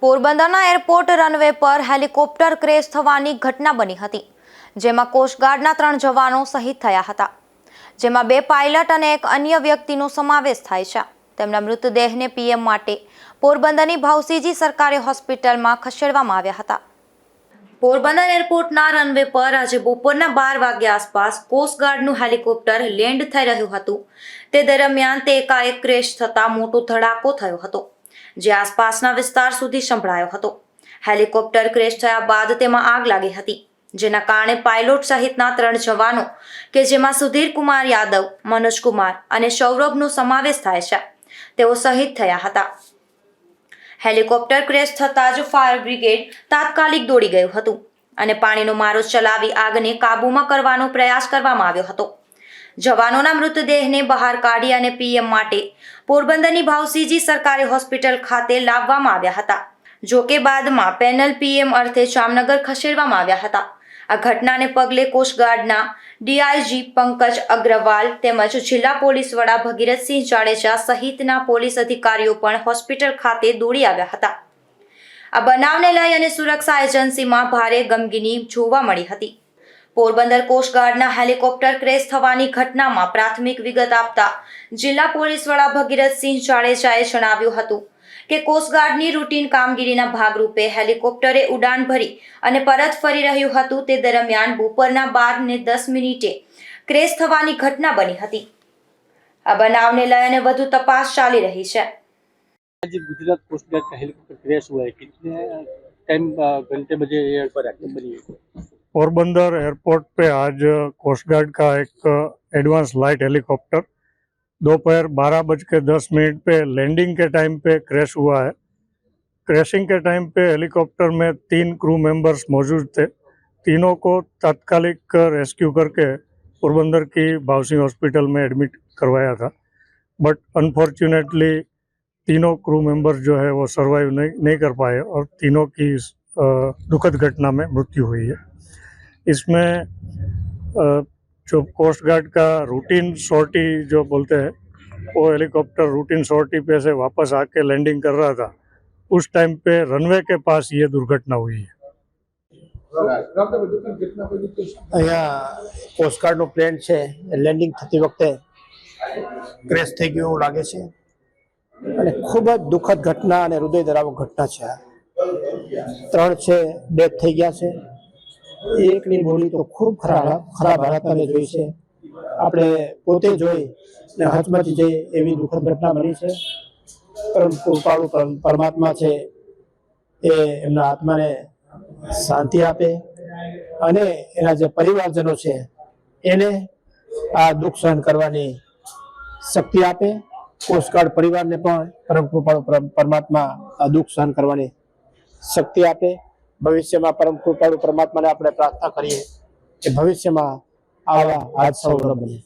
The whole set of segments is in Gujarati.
પોરબંદરના એરપોર્ટ રનવે પર હેલિકોપ્ટર ક્રેશ થવાની ઘટના બની હતી, જેમાં કોસ્ટગાર્ડના 3 જવાનો શહીદ થયા હતા, જેમાં 2 પાયલટ અને એક અન્ય વ્યક્તિનો સમાવેશ થાય છે. તેમના મૃતદેહને પીએમ માટે પોરબંદરની ભાવસીજી સરકારી હોસ્પિટલમાં ખસેડવામાં આવ્યા હતા. પોરબંદર એરપોર્ટના રનવે પર આજે બપોરના 12 વાગ્યા આસપાસ કોસ્ટગાર્ડનું હેલિકોપ્ટર લેન્ડ થઈ રહ્યું હતું. તે દરમિયાન તે એકાએક ક્રેશ થતા મોટો ધડાકો થયો હતો, જે આસપાસના વિસ્તાર સુધી સંભળાયો હતો. હેલિકોપ્ટર ક્રેશ થયા બાદ તેમાં આગ લાગી હતી, જેના કારણે પાયલોટ સહિતના 3 જવાનો કે જેમાં સુધીર કુમાર યાદવ, મનોજ કુમાર અને સૌરભનો સમાવેશ થાય છે, તેઓ શહીદ થયા હતા. હેલિકોપ્ટર ક્રેશ થતાં જ ફાયર બ્રિગેડ તાત્કાલિક દોડી ગયું હતું અને પાણીનો મારો ચલાવી આગને કાબૂમાં કરવાનો પ્રયાસ કરવામાં આવ્યો હતો. જવાનોના મૃતદેહને બહાર કાઢી અને પીએમ માટે પોરબંદરની ભાવસીજી સરકારી હોસ્પિટલ ખાતે લાવવામાં આવ્યા હતા. જોકે બાદમાં પેનલ પીએમ અર્થે જામનગર ખસેડવામાં આવ્યા હતા. આ ઘટનાને પગલે કોસ્ટગાર્ડના ડીઆઈજી પંકજ અગ્રવાલ તેમજ જિલ્લા પોલીસ વડા ભગીરથસિંહ જાડેજા સહિતના પોલીસ અધિકારીઓ પણ હોસ્પિટલ ખાતે દોડી આવ્યા હતા. આ બનાવને લઈ અને સુરક્ષા એજન્સીમાં ભારે ગમગીની જોવા મળી હતી. પોરબંદર કોસ્ટગાર્ડના હેલિકોપ્ટર ક્રેશ થવાની ઘટનામાં પ્રાથમિક વિગત આપતા જિલ્લા પોલીસ વડા ભગીરથસિંહ જાડેજાએ જણાવ્યું હતું કે કોસ્ટગાર્ડની રૂટીન કામગીરીના ભાગરૂપે હેલિકોપ્ટરે ઉડાન ભરી અને પરત ફરી રહ્યું હતું. તે દરમિયાન બપોરના 12:10 ક્રેશ થવાની ઘટના બની હતી. આ બનાવને લઈ અને વધુ તપાસ ચાલી રહી છે. आज गुजरात कोस्ट गार्ड का हेलीकॉप्टर क्रैश हुआ है, कितने टाइम घंटे बजे ये बनी है? पोरबंदर एयरपोर्ट पे आज कोस्ट गार्ड का एक एडवांस लाइट हेलीकॉप्टर दोपहर 12:10 पे लैंडिंग के टाइम पे क्रैश हुआ है. क्रैशिंग के टाइम पे हेलीकॉप्टर में 3 क्रू मेंबर्स मौजूद थे. तीनों को तात्कालिक रेस्क्यू करके पोरबंदर की भावसिंह हॉस्पिटल में एडमिट करवाया था, बट अनफॉर्चुनेटली तीनों क्रू मेंबर्स जो है वो सर्वाइव नहीं कर पाए और तीनों की दुखद घटना में मृत्यु हुई है. इसमें जो कोस्ट गार्ड का रूटीन सॉर्टी जो बोलते हैं, वो हेलीकॉप्टर रूटीन सॉर्टी पे से वापस आके लैंडिंग कर रहा था. उस टाइम पे रनवे के पास ये दुर्घटना हुई है. અહીંયા કોસ્ટગાર્ડનું પ્લેન છે, લેન્ડિંગ થતી વખતે ક્રેશ થઈ ગયું એવું લાગે છે અને ખૂબ જ દુઃખદ ઘટના અને હૃદય ધરાવક ઘટના છે. 3 છે ડેથ થઈ ગયા છે. એકની બોડી તો ખૂબ ખરાબ હાલતમાં જોઈ છે. આપણે પોતે જોઈ ને હચમચી જઈ એવી દુઃખદ ઘટના બની છે. પરંતુ કૃપાળુ પરમાત્મા છે એ એમના આત્માને શાંતિ આપે અને એના જે પરિવારજનો છે એને આ દુઃખ સહન કરવાની શક્તિ આપે. કોસ્ટગાર્ડ પરિવારને પણ પરમ કૃપાળુ પરમાત્મા આ દુઃખ સહન કરવાની શક્તિ આપે. ભવિષ્યમાં પરમ કૃપાળુ પરમાત્માને આપણે પ્રાર્થના કરીએ કે ભવિષ્યમાં આવા હાદસાઓ ન બને.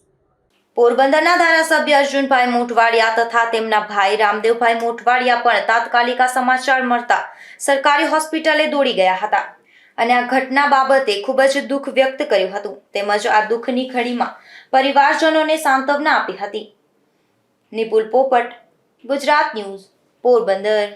પોરબંદરના ધારાસભ્ય અર્જુનભાઈ મોઢવાડિયા તથા તેમના ભાઈ રામદેવભાઈ મોઢવાડિયા પણ તાત્કાલિક આ સમાચાર મળતા સરકારી હોસ્પિટલે દોડી ગયા હતા અને આ ઘટના બાબતે ખૂબ જ દુઃખ વ્યક્ત કર્યું હતું, તેમજ આ દુઃખની ઘડીમાં પરિવારજનોને સાંત્વના આપી હતી. નિપુલ પોપટ, ગુજરાત ન્યૂઝ, પોરબંદર.